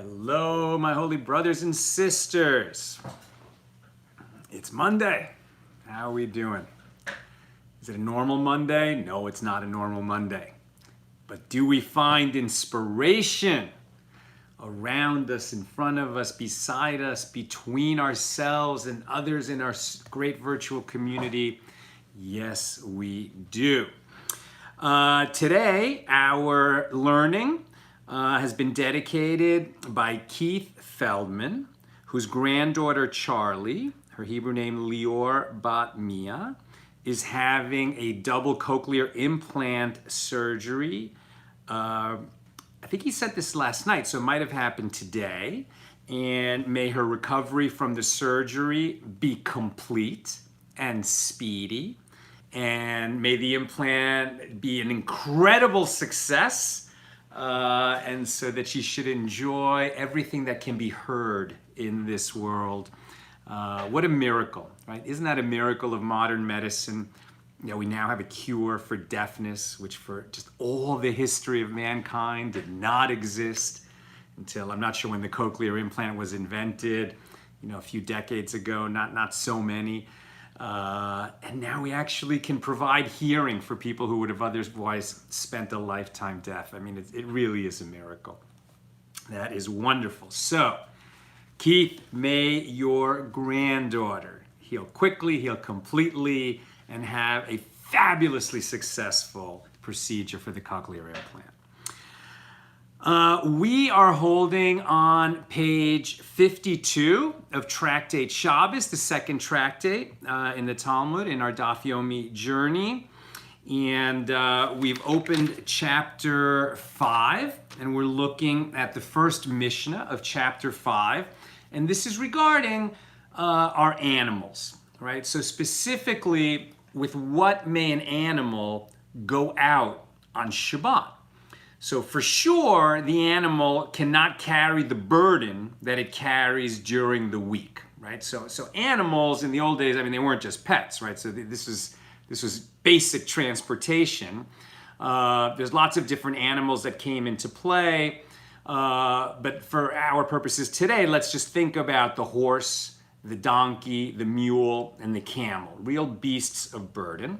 Hello, my holy brothers and sisters. It's Monday. How are we doing? Is it a normal Monday? No, it's not a normal Monday. But do we find inspiration around us, in front of us, beside us, between ourselves and others in our great virtual community? Yes, we do. Today, our learning has been dedicated by Keith Feldman, whose granddaughter Charlie, her Hebrew name Lior Bat Mia, is having a double cochlear implant surgery. I think he said this last night, so it might have happened today. And may her recovery from the surgery be complete and speedy. And may the implant be an incredible success. And so that she should enjoy everything that can be heard in this world. What a miracle, right? Isn't that a miracle of modern medicine? You know, we now have a cure for deafness, which for just all the history of mankind did not exist until, I'm not sure when the cochlear implant was invented, a few decades ago, not so many. And now we actually can provide hearing for people who would have otherwise spent a lifetime deaf. I mean, it really is a miracle. That is wonderful. So, Keith, may your granddaughter heal quickly, heal completely, and have a fabulously successful procedure for the cochlear implant. We are holding on page 52 of Tractate Shabbos, the second tractate in the Talmud in our Daf Yomi journey. And we've opened chapter 5, and we're looking at the first Mishnah of chapter 5. And this is regarding our animals, right? So specifically, with what may an animal go out on Shabbat? So for sure, the animal cannot carry the burden that it carries during the week, right? So animals in the old days, I mean, they weren't just pets, right? So this was basic transportation. There's lots of different animals that came into play. But for our purposes today, let's just think about the horse, the donkey, the mule, and the camel, real beasts of burden.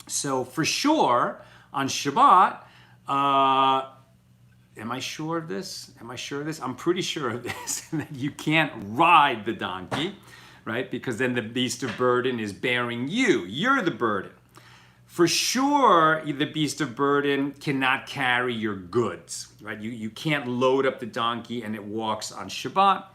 So for sure, on Shabbat, am I sure of this? I'm pretty sure of this, that you can't ride the donkey, right? Because then the beast of burden is bearing you. You're the burden. For sure, the beast of burden cannot carry your goods, right? You can't load up the donkey and it walks on Shabbat.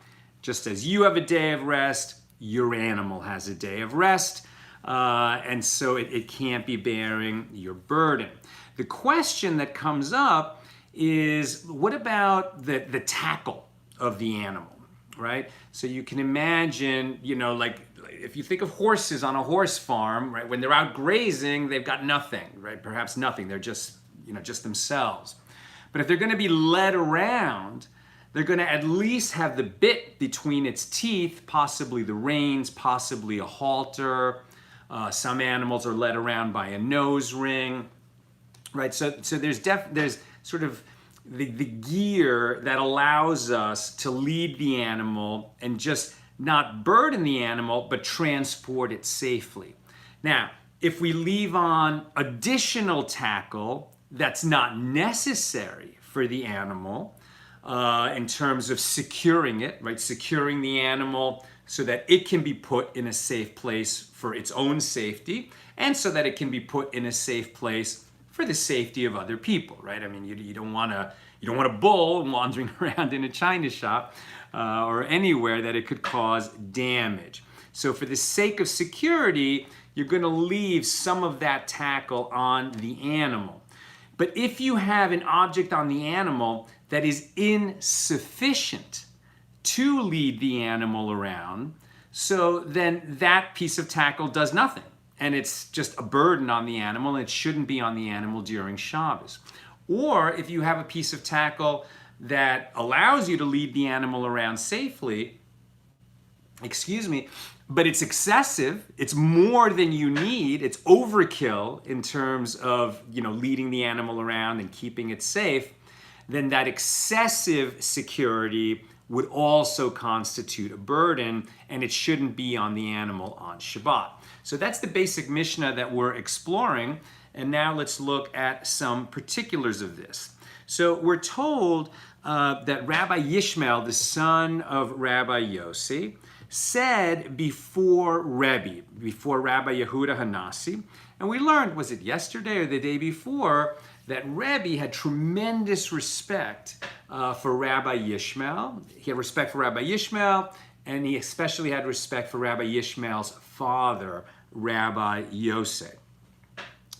Just as you have a day of rest, your animal has a day of rest. And so it can't be bearing your burden. The question that comes up is, what about the tackle of the animal, right? So you can imagine, like if you think of horses on a horse farm, right? When they're out grazing, they've got nothing, right? Perhaps nothing. They're just themselves. But if they're going to be led around, they're going to at least have the bit between its teeth, possibly the reins, possibly a halter. Some animals are led around by a nose ring, right? So there's sort of the gear that allows us to lead the animal and just not burden the animal, but transport it safely. Now, if we leave on additional tackle that's not necessary for the animal, in terms of securing it, right? Securing the animal so that it can be put in a safe place for its own safety, and so that it can be put in a safe place for the safety of other people, right? I mean, you don't want a bull wandering around in a china shop or anywhere that it could cause damage. So for the sake of security, you're going to leave some of that tackle on the animal. But if you have an object on the animal that is insufficient to lead the animal around, so then that piece of tackle does nothing. And it's just a burden on the animal, and it shouldn't be on the animal during Shabbos. Or if you have a piece of tackle that allows you to lead the animal around safely, but it's excessive, it's more than you need, it's overkill in terms of leading the animal around and keeping it safe, then that excessive security would also constitute a burden, and it shouldn't be on the animal on Shabbat. So that's the basic Mishnah that we're exploring, and now let's look at some particulars of this. So we're told that Rabbi Yishmael, the son of Rabbi Yossi, said before Rabbi Yehuda Hanasi, and we learned, was it yesterday or the day before, that Rebbe had tremendous respect for Rabbi Yishmael. He had respect for Rabbi Yishmael, and he especially had respect for Rabbi Yishmael's father, Rabbi Yosei.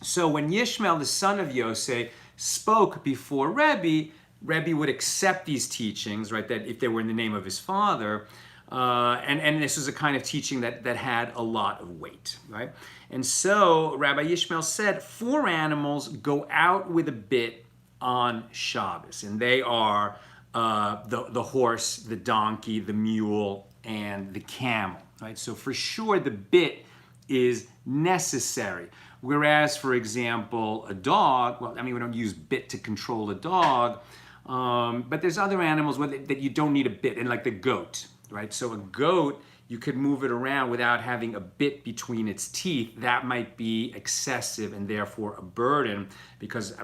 So when Yishmael, the son of Yosei, spoke before Rebbe, Rebbe would accept these teachings, right, that if they were in the name of his father, and this was a kind of teaching that had a lot of weight, right? And so Rabbi Yishmael said, 4 animals go out with a bit on Shabbos, and they are the horse, the donkey, the mule, and the camel, right? So for sure the bit is necessary. Whereas, for example, a dog, well, I mean, we don't use bit to control a dog, but there's other animals that you don't need a bit, and like the goat, right? So a goat, you could move it around without having a bit between its teeth. That might be excessive and therefore a burden, because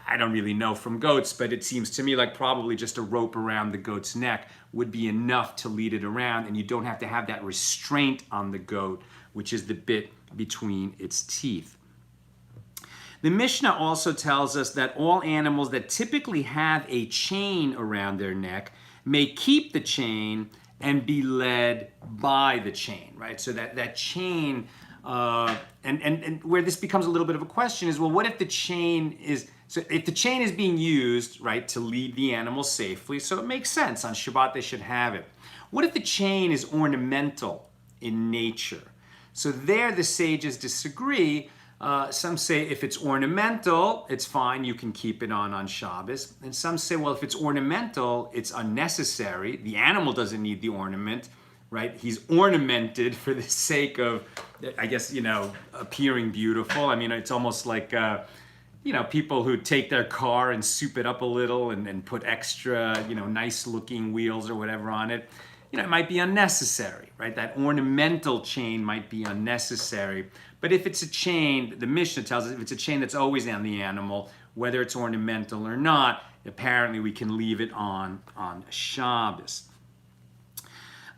I don't really know from goats, but it seems to me like probably just a rope around the goat's neck would be enough to lead it around, and you don't have to have that restraint on the goat, which is the bit between its teeth. The Mishnah also tells us that all animals that typically have a chain around their neck may keep the chain and be led by the chain, right? So that chain, and where this becomes a little bit of a question is, well, what if the chain is, so if the chain is being used, right, to lead the animal safely, so it makes sense, on Shabbat they should have it. What if the chain is ornamental in nature? So there the sages disagree. Some say if it's ornamental, it's fine, you can keep it on Shabbos. And some say, well, if it's ornamental, it's unnecessary. The animal doesn't need the ornament, right? He's ornamented for the sake of, I guess, appearing beautiful. I mean, it's almost like, people who take their car and soup it up a little and put extra, nice looking wheels or whatever on it. It might be unnecessary, right? That ornamental chain might be unnecessary. But if it's a chain, the Mishnah tells us if it's a chain that's always on the animal, whether it's ornamental or not, apparently we can leave it on Shabbos.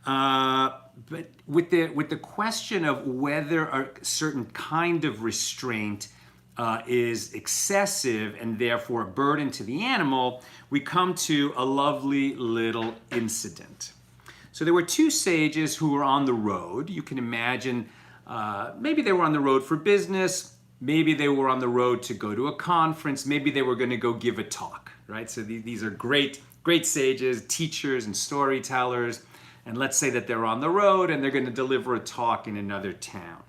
But with the question of whether a certain kind of restraint is excessive and therefore a burden to the animal, we come to a lovely little incident. So there were 2 sages who were on the road. You can imagine maybe they were on the road for business, maybe they were on the road to go to a conference, maybe they were going to go give a talk, right? So these are great sages, teachers and storytellers, and let's say that they're on the road and they're going to deliver a talk in another town.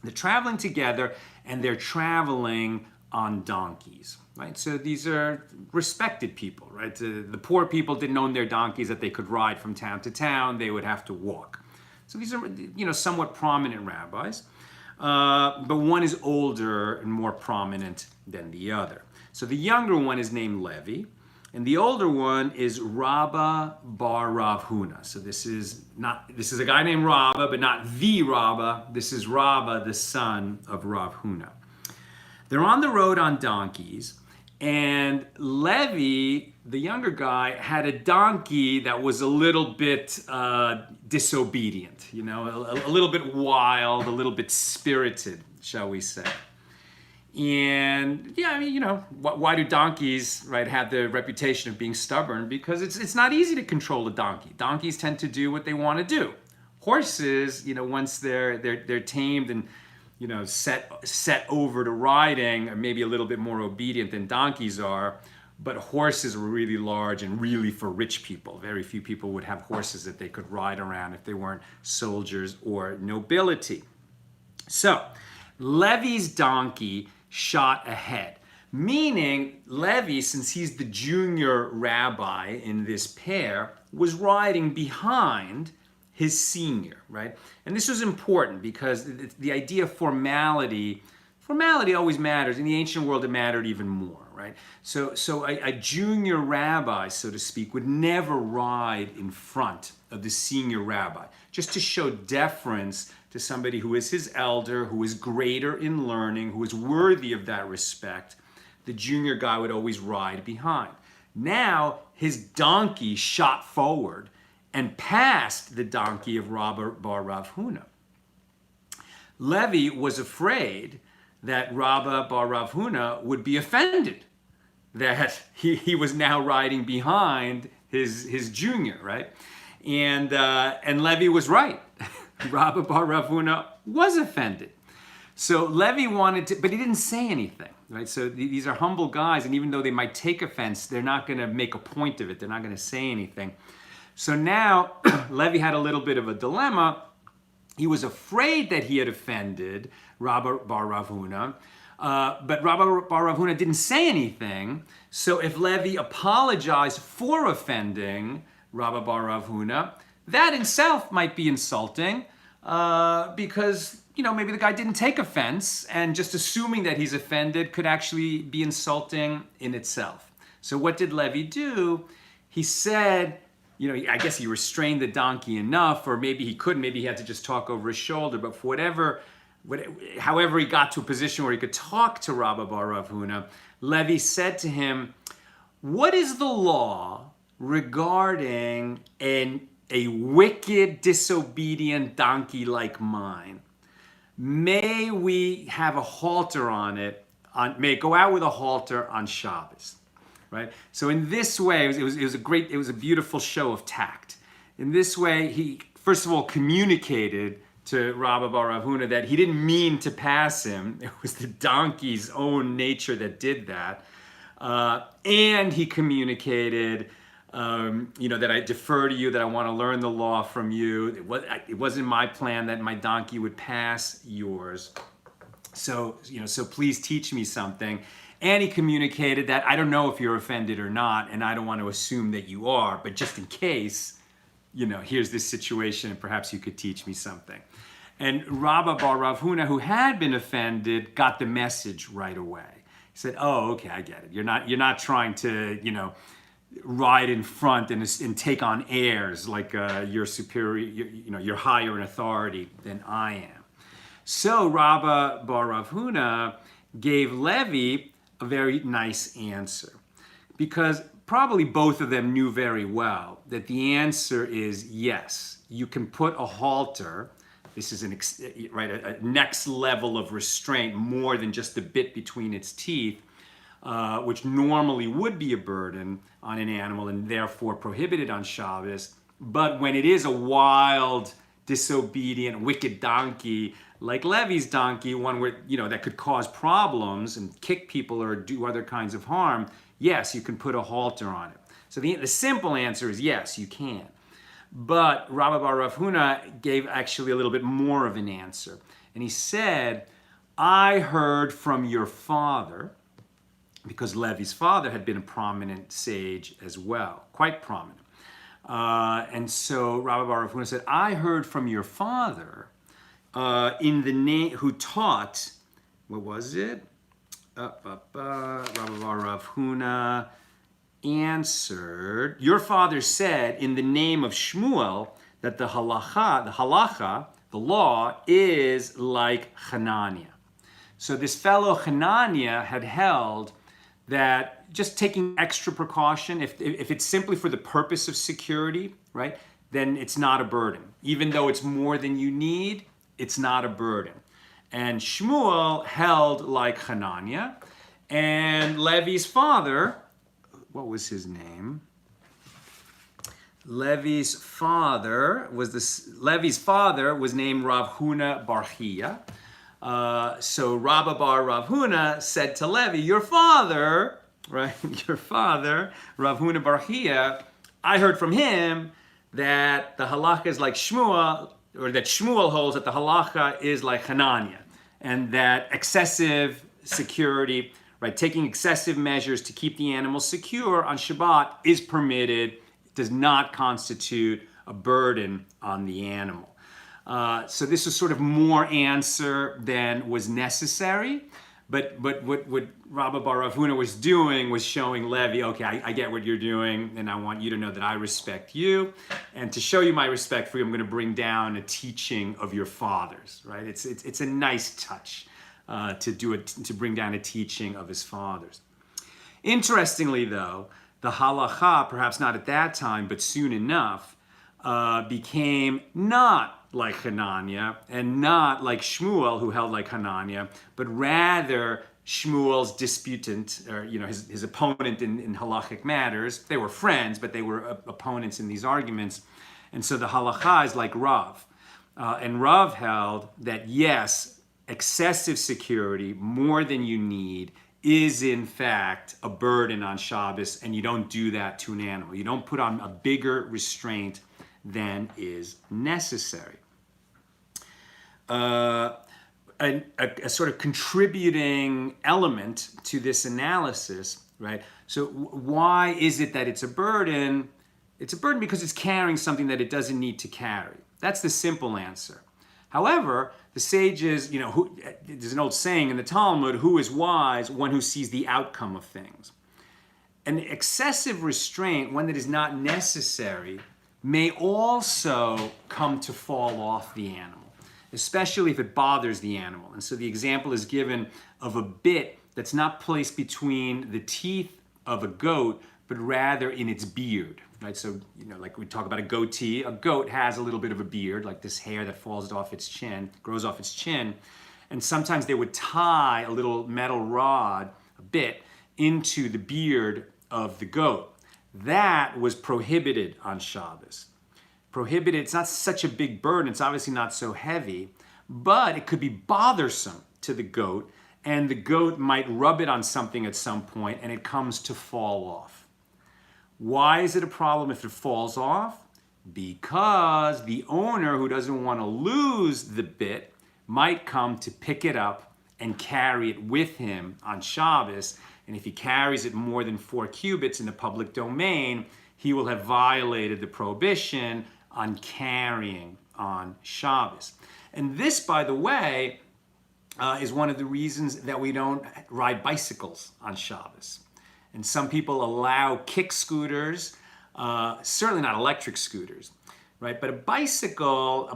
They're traveling together and they're traveling on donkeys, right? So these are respected people, right? The poor people didn't own their donkeys that they could ride from town to town. They would have to walk. So these are, somewhat prominent rabbis, but one is older and more prominent than the other. So the younger one is named Levi, and the older one is Rabba bar Rav Huna. So this is a guy named Rabba, but not the Rabba. This is Rabba, the son of Rav Huna. They're on the road on donkeys, and Levi, the younger guy, had a donkey that was a little bit disobedient, a little bit wild, a little bit spirited, shall we say. And yeah, I mean, why do donkeys, right, have the reputation of being stubborn? Because it's not easy to control a donkey. Donkeys tend to do what they want to do. Horses, once they're tamed and set over to riding, are maybe a little bit more obedient than donkeys are, but horses are really large and really for rich people. Very few people would have horses that they could ride around if they weren't soldiers or nobility. So, Levi's donkey shot ahead, meaning Levi, since he's the junior rabbi in this pair, was riding behind his senior, right? And this was important because the idea of formality always matters. In the ancient world, it mattered even more, right? So a junior rabbi, so to speak, would never ride in front of the senior rabbi, just to show deference to somebody who is his elder, who is greater in learning, who is worthy of that respect. The junior guy would always ride behind. Now his donkey shot forward and passed the donkey of Rabba bar Rav Huna. Levi was afraid that Rabba bar Rav Huna would be offended that he was now riding behind his junior, right? And Levi was right. Rabba bar Rav Huna was offended. So Levi wanted to, but he didn't say anything, right? So these are humble guys, and even though they might take offense, they're not going to make a point of it. They're not going to say anything. So now Levi had a little bit of a dilemma. He was afraid that he had offended Rabba bar Rav Huna, but Rabba bar Rav Huna didn't say anything. So if Levi apologized for offending Rabba bar Rav Huna, that in itself might be insulting, because maybe the guy didn't take offense, and just assuming that he's offended could actually be insulting in itself. So what did Levi do? He said, I guess he restrained the donkey enough, or maybe he couldn't, maybe he had to just talk over his shoulder, but for however he got to a position where he could talk to Rabba bar Rav Huna, Levi said to him, what is the law regarding a wicked, disobedient donkey like mine? May we have a halter on it, may it go out with a halter on Shabbos. Right? So in this way, it was a beautiful show of tact. In this way, he first of all communicated to Rabba bar Rav Huna that he didn't mean to pass him. It was the donkey's own nature that did that. And he communicated, that I defer to you, that I want to learn the law from you. It wasn't my plan that my donkey would pass yours. So please teach me something. And he communicated that I don't know if you're offended or not, and I don't want to assume that you are, but just in case, here's this situation, and perhaps you could teach me something. And Rabba bar Rav Huna, who had been offended, got the message right away. He said, "Oh, okay, I get it. You're not trying to, ride in front and take on airs like you're superior, you're higher in authority than I am." So Rabba bar Rav Huna gave Levi a very nice answer, because probably both of them knew very well that the answer is yes. You can put a halter. This is a next level of restraint, more than just the bit between its teeth, which normally would be a burden on an animal and therefore prohibited on Shabbos. But when it is a wild, disobedient, wicked donkey, like Levi's donkey, one where that could cause problems and kick people or do other kinds of harm, yes, you can put a halter on it. So the simple answer is yes, you can. But Rabba bar Rav Huna gave actually a little bit more of an answer. And he said, I heard from your father, because Levi's father had been a prominent sage as well, quite prominent. And so Rabba bar Rav Huna said, I heard from your father in the name, who taught, what was it? Rabba bar Rav Huna answered, your father said in the name of Shmuel that the halacha, the law, is like Hananiah. So this fellow Hananiah had held that just taking extra precaution, if it's simply for the purpose of security, right, then it's not a burden. Even though it's more than you need, it's not a burden. And Shmuel held like Hananiah, and Levi's father, what was his name? Levi's father was named Rav Huna bar Hiyya. So Rabba bar Rav Huna said to Levi, your father, Rav Huna bar Hiyya, I heard from him that the halacha is like Shmuel, or that Shmuel holds that the halacha is like Hananiah, and that excessive security, right, taking excessive measures to keep the animal secure on Shabbat is permitted, does not constitute a burden on the animal. So this was sort of more answer than was necessary, But what Rabba bar Rav Huna was doing was showing Levi, okay, I get what you're doing, and I want you to know that I respect you. And to show you my respect for you, I'm going to bring down a teaching of your fathers, right? It's a nice touch to bring down a teaching of his fathers. Interestingly, though, the halacha, perhaps not at that time, but soon enough, became not like Hananiah and not like Shmuel, who held like Hananiah, but rather Shmuel's disputant, or his opponent in halachic matters. They were friends, but they were opponents in these arguments. And so the halacha is like Rav. And Rav held that yes, excessive security, more than you need, is in fact a burden on Shabbos, and you don't do that to an animal. You don't put on a bigger restraint than is necessary. A sort of contributing element to this analysis, right? So why is it that it's a burden? It's a burden because it's carrying something that it doesn't need to carry. That's the simple answer. However, the sages, there's an old saying in the Talmud, who is wise? One who sees the outcome of things. An excessive restraint, one that is not necessary, may also come to fall off the animal, especially if it bothers the animal. And so the example is given of a bit that's not placed between the teeth of a goat, but rather in its beard, right? So, like we talk about a goatee, a goat has a little bit of a beard, like this hair that falls off its chin, grows off its chin. And sometimes they would tie a little metal rod, a bit, into the beard of the goat. That was prohibited on Shabbos. Prohibited, it's not such a big burden, it's obviously not so heavy, but it could be bothersome to the goat, and the goat might rub it on something at some point, and it comes to fall off. Why is it a problem if it falls off? Because the owner, who doesn't want to lose the bit, might come to pick it up and carry it with him on Shabbos. And if he carries it more than 4 cubits in the public domain, he will have violated the prohibition on carrying on Shabbos. And this, by the way, is one of the reasons that we don't ride bicycles on Shabbos. And some people allow kick scooters, certainly not electric scooters, right? But a bicycle,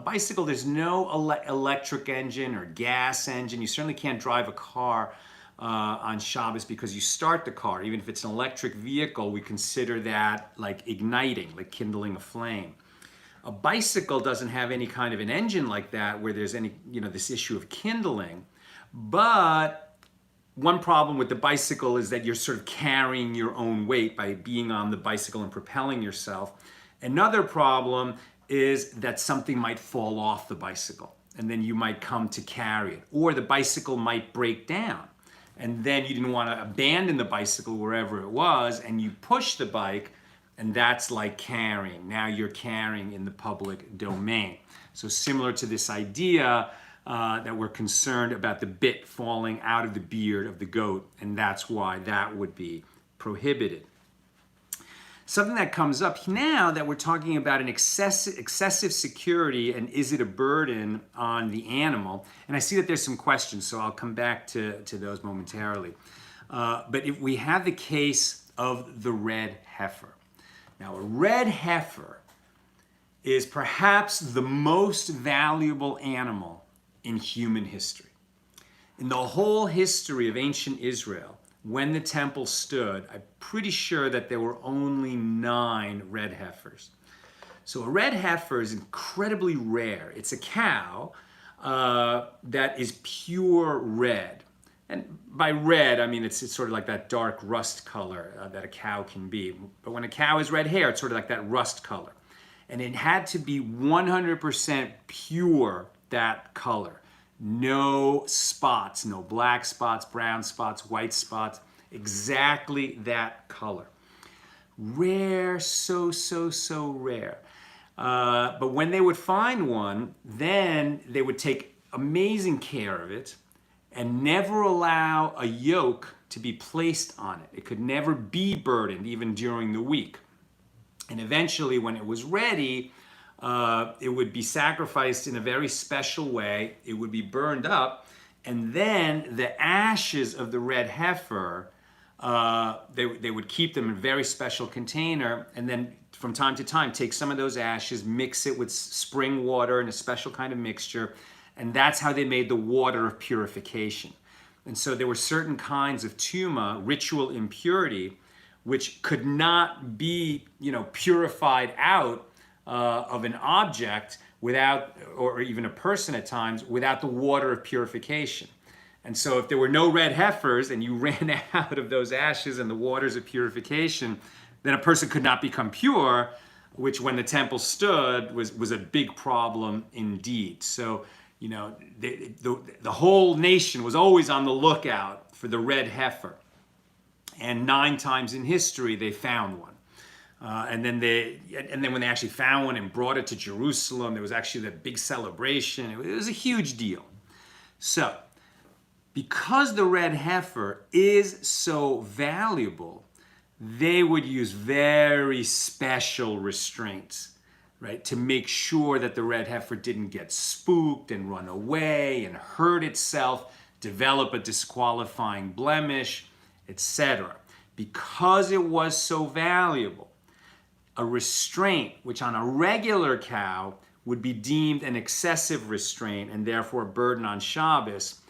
there's no electric engine or gas engine. You certainly can't drive a car on Shabbos because you start the car. Even if it's an electric vehicle, we consider that like igniting, like kindling a flame. A bicycle doesn't have any kind of an engine like that where there's any, this issue of kindling. But one problem with the bicycle is that you're sort of carrying your own weight by being on the bicycle and propelling yourself. Another problem is that something might fall off the bicycle and then you might come to carry it. Or the bicycle might break down. And then you didn't want to abandon the bicycle wherever it was, and you push the bike, and that's like carrying. Now you're carrying in the public domain. So similar to this idea that we're concerned about the bit falling out of the beard of the goat, and that's why that would be prohibited. Something that comes up now that we're talking about an excessive security, and is it a burden on the animal? And I see that there's some questions, so I'll come back to those momentarily. But if we have the case of the red heifer. Now, a red heifer is perhaps the most valuable animal in human history. In the whole history of ancient Israel, when the temple stood, I'm pretty sure that there were only 9 red heifers. So a red heifer is incredibly rare. It's a cow that is pure red. And by red, I mean it's sort of like that dark rust color that a cow can be. But when a cow has red hair, it's sort of like that rust color. And it had to be 100% pure, that color. No spots, no black spots, brown spots, white spots, exactly that color. Rare, so rare. But when they would find one, then they would take amazing care of it and never allow a yoke to be placed on it. It could never be burdened, even during the week. And eventually, when it was ready, it would be sacrificed in a very special way. It would be burned up, And then the ashes of the red heifer, they would keep them in a very special container, and then from time to time take some of those ashes, mix it with spring water in a special kind of mixture, and that's how they made the water of purification. And so there were certain kinds of tumah, ritual impurity, which could not be, purified out of an object without, or even a person at times, without the water of purification. And so if there were no red heifers and you ran out of those ashes and the waters of purification, then a person could not become pure, which when the temple stood was a big problem indeed. So, the whole nation was always on the lookout for the red heifer. And 9 times in history, they found one. And then when they actually found one and brought it to Jerusalem, there was actually that big celebration. It was a huge deal. So, because the red heifer is so valuable, they would use very special restraints, right, to make sure that the red heifer didn't get spooked and run away and hurt itself, develop a disqualifying blemish, etc. Because it was so valuable, a restraint, which on a regular cow would be deemed an excessive restraint and therefore a burden on Shabbos,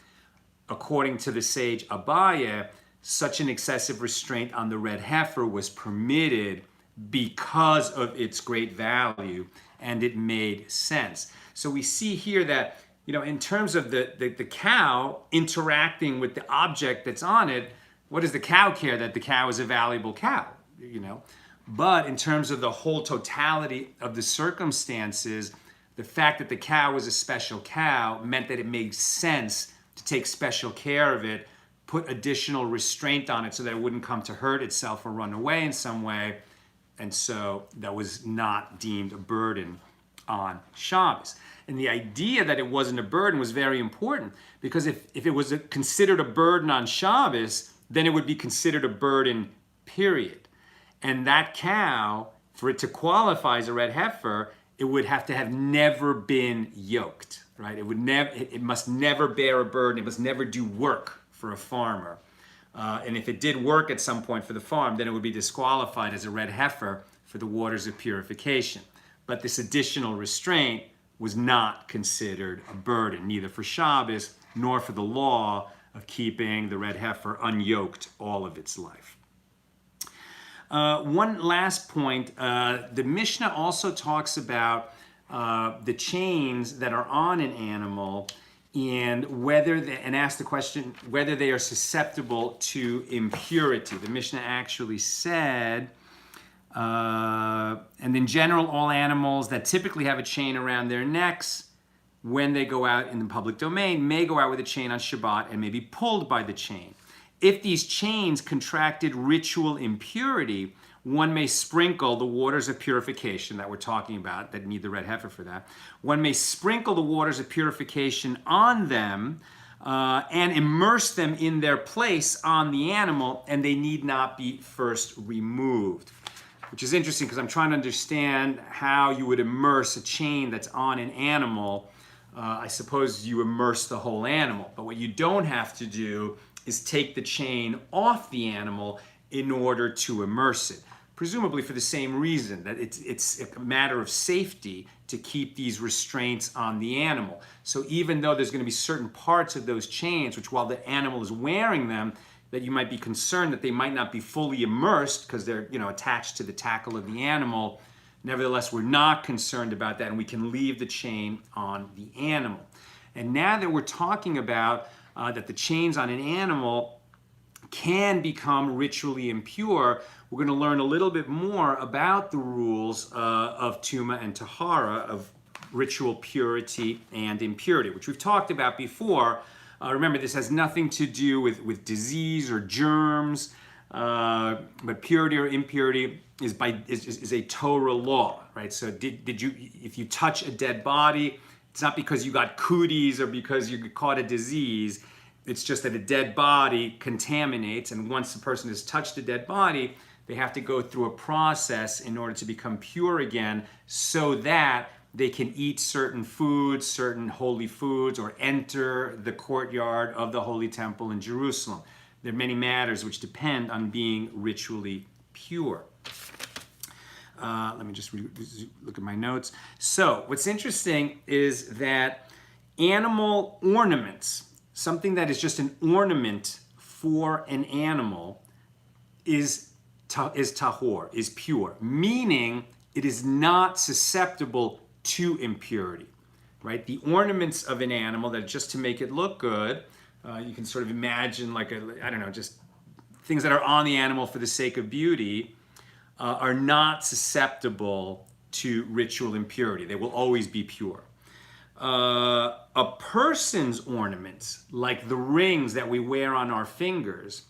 according to the sage Abaye, such an excessive restraint on the red heifer was permitted because of its great value, and it made sense. So we see here that, in terms of the cow interacting with the object that's on it, what does the cow care that the cow is a valuable cow, But in terms of the whole totality of the circumstances, the fact that the cow was a special cow meant that it made sense to take special care of it, put additional restraint on it so that it wouldn't come to hurt itself or run away in some way. And so that was not deemed a burden on Shabbos. And the idea that it wasn't a burden was very important, because if it was considered a burden on Shabbos, then it would be considered a burden, period. And that cow, for it to qualify as a red heifer, it would have to have never been yoked, right? It must never bear a burden. It must never do work for a farmer. And if it did work at some point for the farm, then it would be disqualified as a red heifer for the waters of purification. But this additional restraint was not considered a burden, neither for Shabbos nor for the law of keeping the red heifer unyoked all of its life. One last point, the Mishnah also talks about the chains that are on an animal and asks the question whether they are susceptible to impurity. The Mishnah actually said, and in general, all animals that typically have a chain around their necks when they go out in the public domain may go out with a chain on Shabbat and may be pulled by the chain. If these chains contracted ritual impurity, one may sprinkle the waters of purification that we're talking about, that need the red heifer for that. One may sprinkle the waters of purification on them and immerse them in their place on the animal, and they need not be first removed. Which is interesting, because I'm trying to understand how you would immerse a chain that's on an animal. I suppose you immerse the whole animal, but what you don't have to do is take the chain off the animal in order to immerse it. Presumably for the same reason, that it's a matter of safety to keep these restraints on the animal. So even though there's going to be certain parts of those chains, which while the animal is wearing them, that you might be concerned that they might not be fully immersed because they're attached to the tackle of the animal, nevertheless, we're not concerned about that, and we can leave the chain on the animal. And now that we're talking about that the chains on an animal can become ritually impure, we're going to learn a little bit more about the rules of Tumah and Tahara, of ritual purity and impurity, which we've talked about before. Remember, this has nothing to do with disease or germs, but purity or impurity is a Torah law, right? So if you touch a dead body, it's not because you got cooties or because you caught a disease. It's just that a dead body contaminates, and once the person has touched a dead body, they have to go through a process in order to become pure again, so that they can eat certain foods, certain holy foods, or enter the courtyard of the Holy Temple in Jerusalem. There are many matters which depend on being ritually pure. Let me just look at my notes. So what's interesting is that animal ornaments, something that is just an ornament for an animal, is tahor, is pure, meaning it is not susceptible to impurity, right? The ornaments of an animal, that just to make it look good, you can sort of imagine like just things that are on the animal for the sake of beauty, are not susceptible to ritual impurity. They will always be pure. A person's ornaments, like the rings that we wear on our fingers,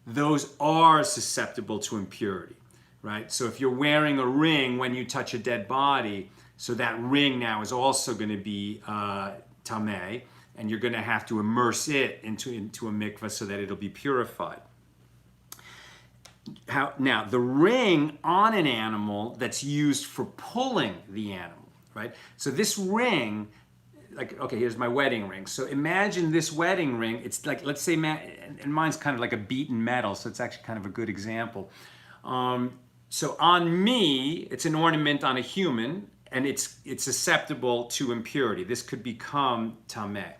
those are susceptible to impurity, right? So if you're wearing a ring when you touch a dead body, so that ring now is also going to be tameh, and you're going to have to immerse it into a mikveh so that it'll be purified. Now, the ring on an animal that's used for pulling the animal, right? So this ring, like, okay, here's my wedding ring. So imagine this wedding ring. It's like, let's say, and mine's kind of like a beaten metal, so it's actually kind of a good example. So on me, it's an ornament on a human, and it's susceptible to impurity. This could become tameh.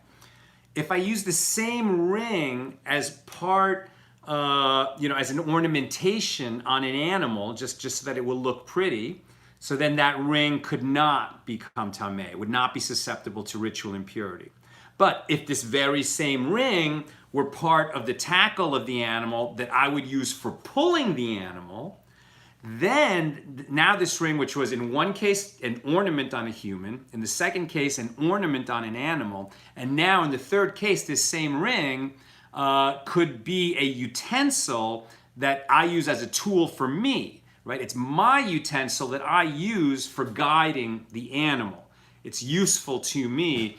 If I use the same ring as part, as an ornamentation on an animal, just so that it will look pretty, so then that ring could not become tameh. It would not be susceptible to ritual impurity. But if this very same ring were part of the tackle of the animal that I would use for pulling the animal, then now this ring, which was in one case an ornament on a human, in the second case an ornament on an animal, and now in the third case this same ring could be a utensil that I use as a tool for me, right? It's my utensil that I use for guiding the animal. It's useful to me,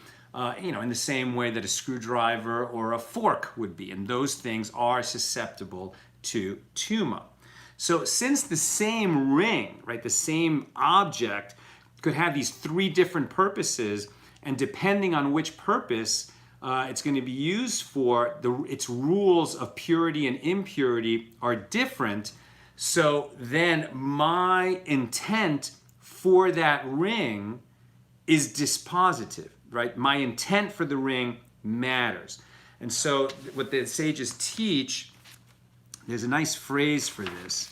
in the same way that a screwdriver or a fork would be, and those things are susceptible to Tumah. So since the same ring, right, the same object could have these three different purposes, and depending on which purpose it's going to be used for, its rules of purity and impurity are different. So then my intent for that ring is dispositive, right? My intent for the ring matters. And so what the sages teach, there's a nice phrase for this.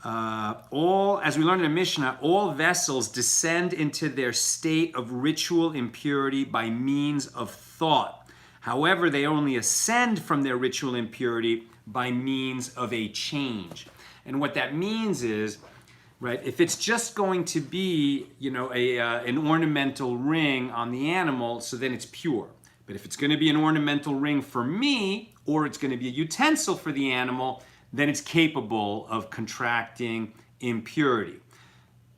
As we learned in the Mishnah, all vessels descend into their state of ritual impurity by means of thought. However, they only ascend from their ritual impurity by means of a change. And what that means is, right, if it's just going to be, an ornamental ring on the animal, so then it's pure. But if it's going to be an ornamental ring for me, or it's going to be a utensil for the animal, then it's capable of contracting impurity.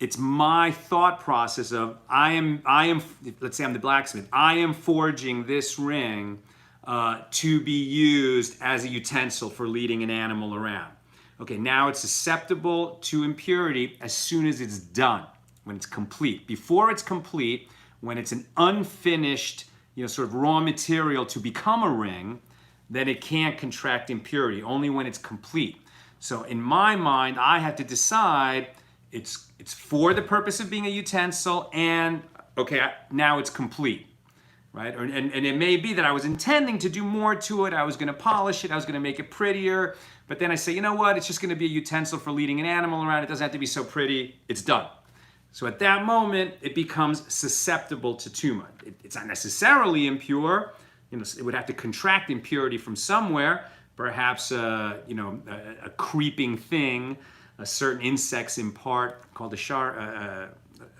It's my thought process of I am. Let's say I'm the blacksmith. I am forging this ring to be used as a utensil for leading an animal around. Okay, now it's susceptible to impurity as soon as it's done, when it's complete. Before it's complete, when it's an unfinished, sort of raw material to become a ring, then it can't contract impurity, only when it's complete. So in my mind, I have to decide it's for the purpose of being a utensil, and okay, now it's complete, right? And it may be that I was intending to do more to it. I was going to polish it. I was going to make it prettier. But then I say, you know what? It's just going to be a utensil for leading an animal around. It doesn't have to be so pretty. It's done. So at that moment, it becomes susceptible to Tumah. It's not necessarily impure. It would have to contract impurity from somewhere, perhaps a creeping thing. Certain insects impart, called the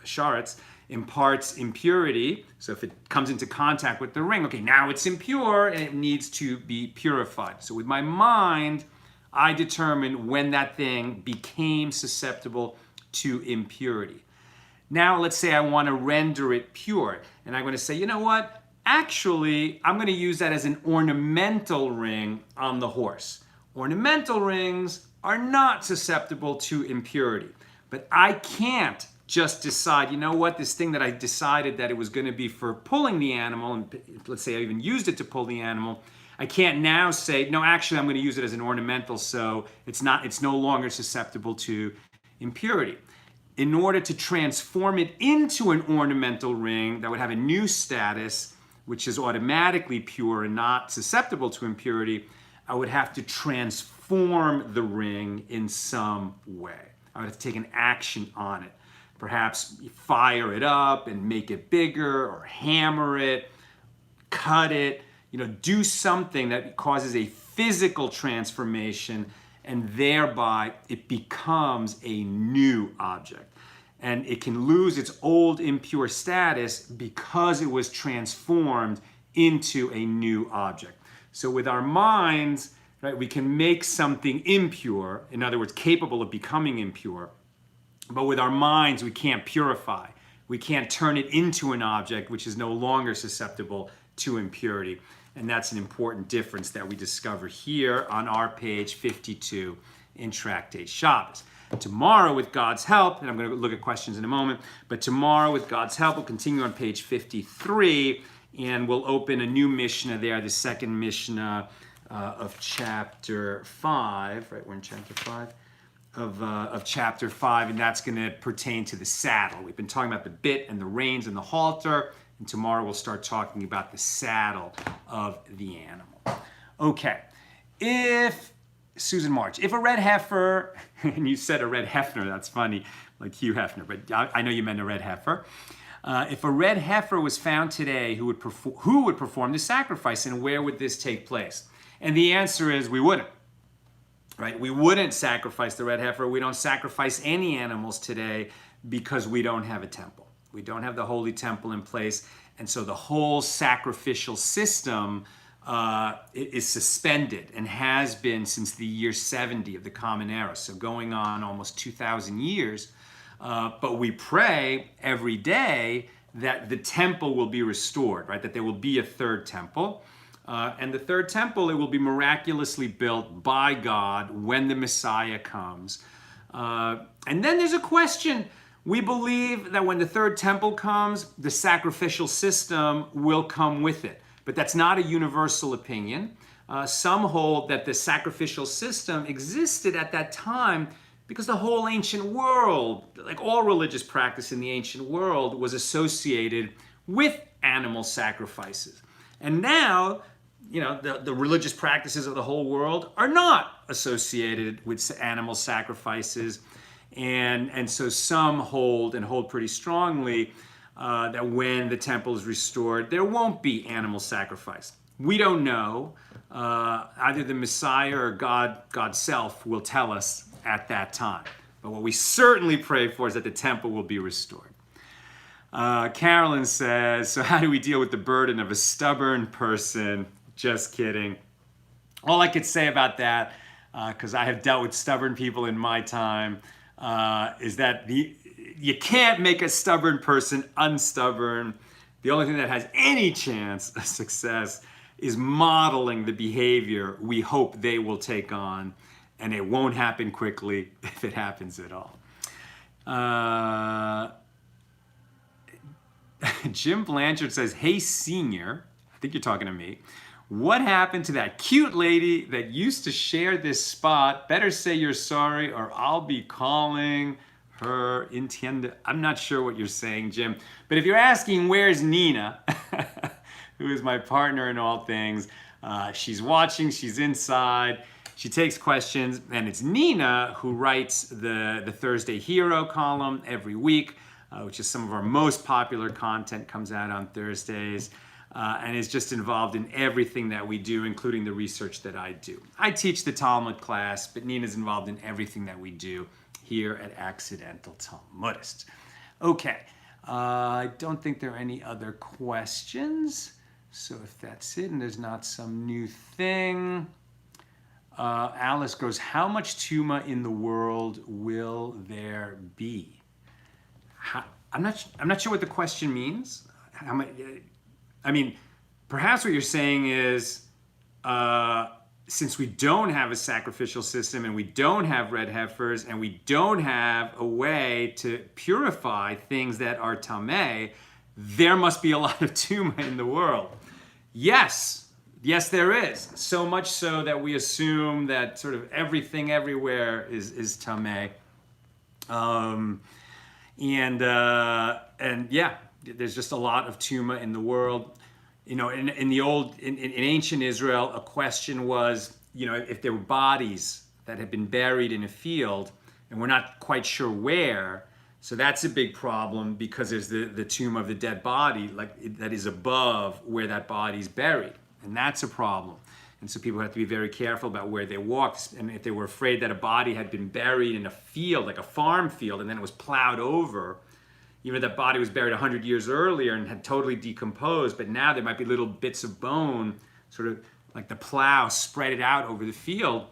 sharets, imparts impurity. So if it comes into contact with the ring, okay, now it's impure and it needs to be purified. So with my mind, I determine when that thing became susceptible to impurity. Now let's say I want to render it pure, and I'm going to say, you know what? Actually, I'm going to use that as an ornamental ring on the horse. Ornamental rings are not susceptible to impurity, but I can't just decide, you know what, this thing that I decided that it was going to be for pulling the animal, and let's say I even used it to pull the animal, I can't now say, no, actually I'm going to use it as an ornamental, so it's no longer susceptible to impurity. In order to transform it into an ornamental ring that would have a new status, which is automatically pure and not susceptible to impurity, I would have to transform the ring in some way. I would have to take an action on it. Perhaps fire it up and make it bigger, or hammer it, cut it, do something that causes a physical transformation, and thereby it becomes a new object. And it can lose its old impure status because it was transformed into a new object. So with our minds, right, we can make something impure, in other words, capable of becoming impure. But with our minds, we can't purify. We can't turn it into an object which is no longer susceptible to impurity. And that's an important difference that we discover here on our page 52 in Tractate Shabbos. Tomorrow, with God's help, and I'm going to look at questions in a moment, but tomorrow, with God's help, we'll continue on page 53, and we'll open a new Mishnah there, the second Mishnah of chapter 5, right? We're in chapter 5 of chapter 5, and that's going to pertain to the saddle. We've been talking about the bit and the reins and the halter, and tomorrow we'll start talking about the saddle of the animal. Okay, Susan March, if a red heifer, and you said a red Hefner, that's funny, like Hugh Hefner, but I know you meant a red heifer. If a red heifer was found today, who would perform the sacrifice, and where would this take place? And the answer is we wouldn't. Right? We wouldn't sacrifice the red heifer. We don't sacrifice any animals today because we don't have a temple. We don't have the holy temple in place, and so the whole sacrificial system is suspended and has been since the year 70 of the Common Era, so going on almost 2,000 years. But we pray every day that the temple will be restored, right? That there will be a third temple. And the third temple, it will be miraculously built by God when the Messiah comes. And then there's a question. We believe that when the third temple comes, the sacrificial system will come with it. But that's not a universal opinion. Some hold that the sacrificial system existed at that time because the whole ancient world, like all religious practice in the ancient world, was associated with animal sacrifices. And now, the religious practices of the whole world are not associated with animal sacrifices. And so some hold pretty strongly that when the temple is restored, there won't be animal sacrifice. We don't know. Either the Messiah or God's self will tell us at that time. But what we certainly pray for is that the temple will be restored. Carolyn says, so how do we deal with the burden of a stubborn person? Just kidding. All I could say about that, because I have dealt with stubborn people in my time, is that you can't make a stubborn person unstubborn. The only thing that has any chance of success is modeling the behavior we hope they will take on, and it won't happen quickly if it happens at all. Jim Blanchard says, hey, senior, I think you're talking to me. What happened to that cute lady that used to share this spot? Better say you're sorry or I'll be calling her entiende. I'm not sure what you're saying, Jim. But if you're asking where's Nina, who is my partner in all things, she's watching, she's inside, she takes questions, and it's Nina who writes the Thursday Hero column every week, which is some of our most popular content, comes out on Thursdays. And is just involved in everything that we do, including the research that I do. I teach the Talmud class, but Nina's involved in everything that we do here at Accidental Talmudists. Okay, I don't think there are any other questions. So if that's it and there's not some new thing. Alice goes, how much Tumah in the world will there be? I'm not sure what the question means. How much? I mean, perhaps what you're saying is, since we don't have a sacrificial system and we don't have red heifers and we don't have a way to purify things that are tameh, there must be a lot of tumah in the world. Yes, there is. So much so that we assume that sort of everything everywhere is tameh. And yeah, there's just a lot of tumah in the world. You know, in ancient Israel, a question was, you know, if there were bodies that had been buried in a field and we're not quite sure where, so that's a big problem because there's the tomb of the dead body, like that is above where that body's buried, and that's a problem. And so people have to be very careful about where they walk, and if they were afraid that a body had been buried in a field, like a farm field, and then it was plowed over, even if that body was buried 100 years earlier and had totally decomposed, but now there might be little bits of bone, sort of like the plow spread it out over the field,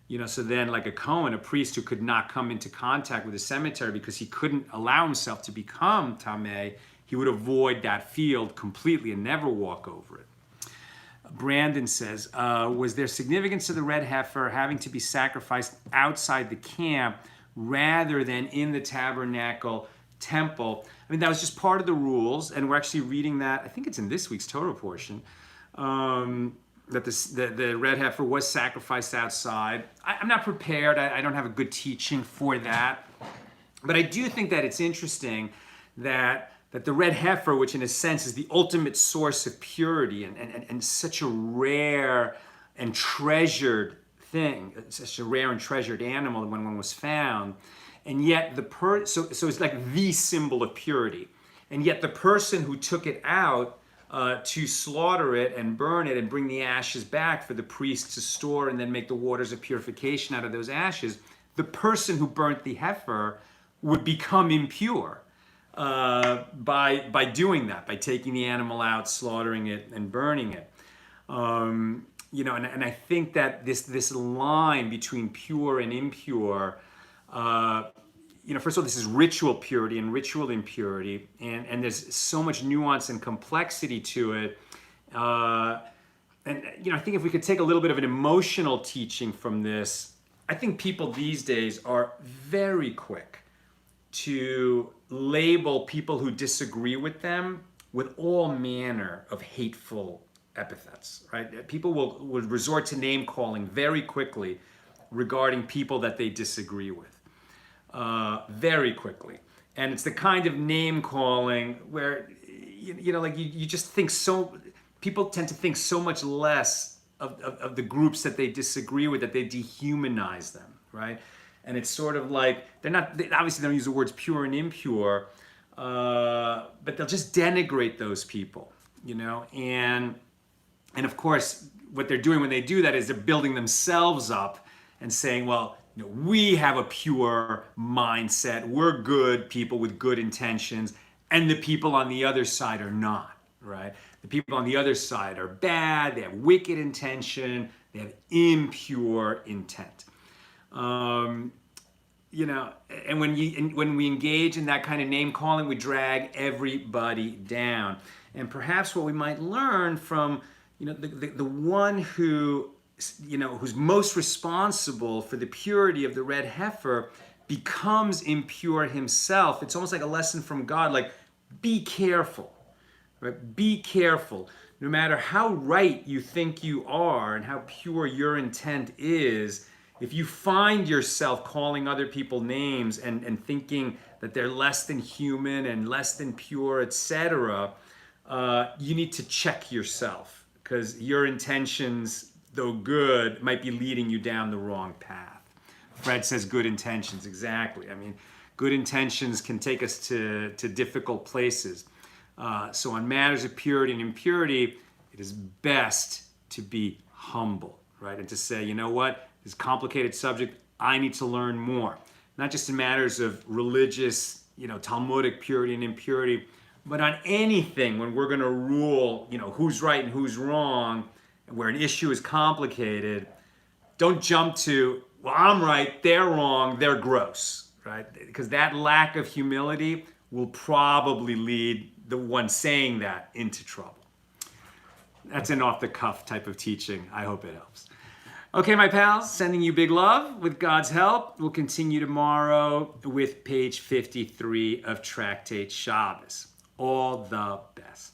you know, so then like a Kohen, a priest who could not come into contact with the cemetery because he couldn't allow himself to become tameh, he would avoid that field completely and never walk over it. Brandon says, was there significance to the red heifer having to be sacrificed outside the camp rather than in the tabernacle temple? I mean, that was just part of the rules, and we're actually reading that, I think it's in this week's Torah portion, that the red heifer was sacrificed outside. I'm not prepared, I don't have a good teaching for that, but I do think that it's interesting that the red heifer, which in a sense is the ultimate source of purity and such a rare and treasured thing, such a rare and treasured animal when one was found, and yet so it's like the symbol of purity, and yet the person who took it out to slaughter it and burn it and bring the ashes back for the priest to store and then make the waters of purification out of those ashes, the person who burnt the heifer would become impure by doing that, by taking the animal out, slaughtering it, and burning it. You know, and I think that this line between pure and impure, you know, first of all, this is ritual purity and ritual impurity, and there's so much nuance and complexity to it. And you know, I think if we could take a little bit of an emotional teaching from this, I think people these days are very quick to label people who disagree with them with all manner of hateful epithets, right? People will resort to name calling very quickly regarding people that they disagree with, very quickly. And it's the kind of name calling where, you know, like you just think people tend to think so much less of the groups that they disagree with that they dehumanize them, right? And it's sort of like, they obviously don't use the words pure and impure, but they'll just denigrate those people, you know? And of course, what they're doing when they do that is they're building themselves up and saying, well, you know, we have a pure mindset, we're good people with good intentions, and the people on the other side are not, right? The people on the other side are bad, they have wicked intention, they have impure intent. You know, and when we engage in that kind of name calling, we drag everybody down. And perhaps what we might learn from, you know, the one who, you know, who's most responsible for the purity of the red heifer becomes impure himself. It's almost like a lesson from God, like, be careful, right? Be careful. No matter how right you think you are and how pure your intent is, if you find yourself calling other people names and thinking that they're less than human and less than pure, etc., you need to check yourself, because your intentions, though good, might be leading you down the wrong path. Fred says good intentions, exactly. I mean, good intentions can take us to difficult places. So on matters of purity and impurity, it is best to be humble, right? And to say, you know what? This complicated subject, I need to learn more. Not just in matters of religious, you know, Talmudic purity and impurity, but on anything when we're going to rule, you know, who's right and who's wrong, where an issue is complicated, don't jump to, well, I'm right, they're wrong, they're gross, right? Because that lack of humility will probably lead the one saying that into trouble. That's an off-the-cuff type of teaching. I hope it helps. Okay, my pals, sending you big love. With God's help, we'll continue tomorrow with page 53 of Tractate Shabbos. All the best.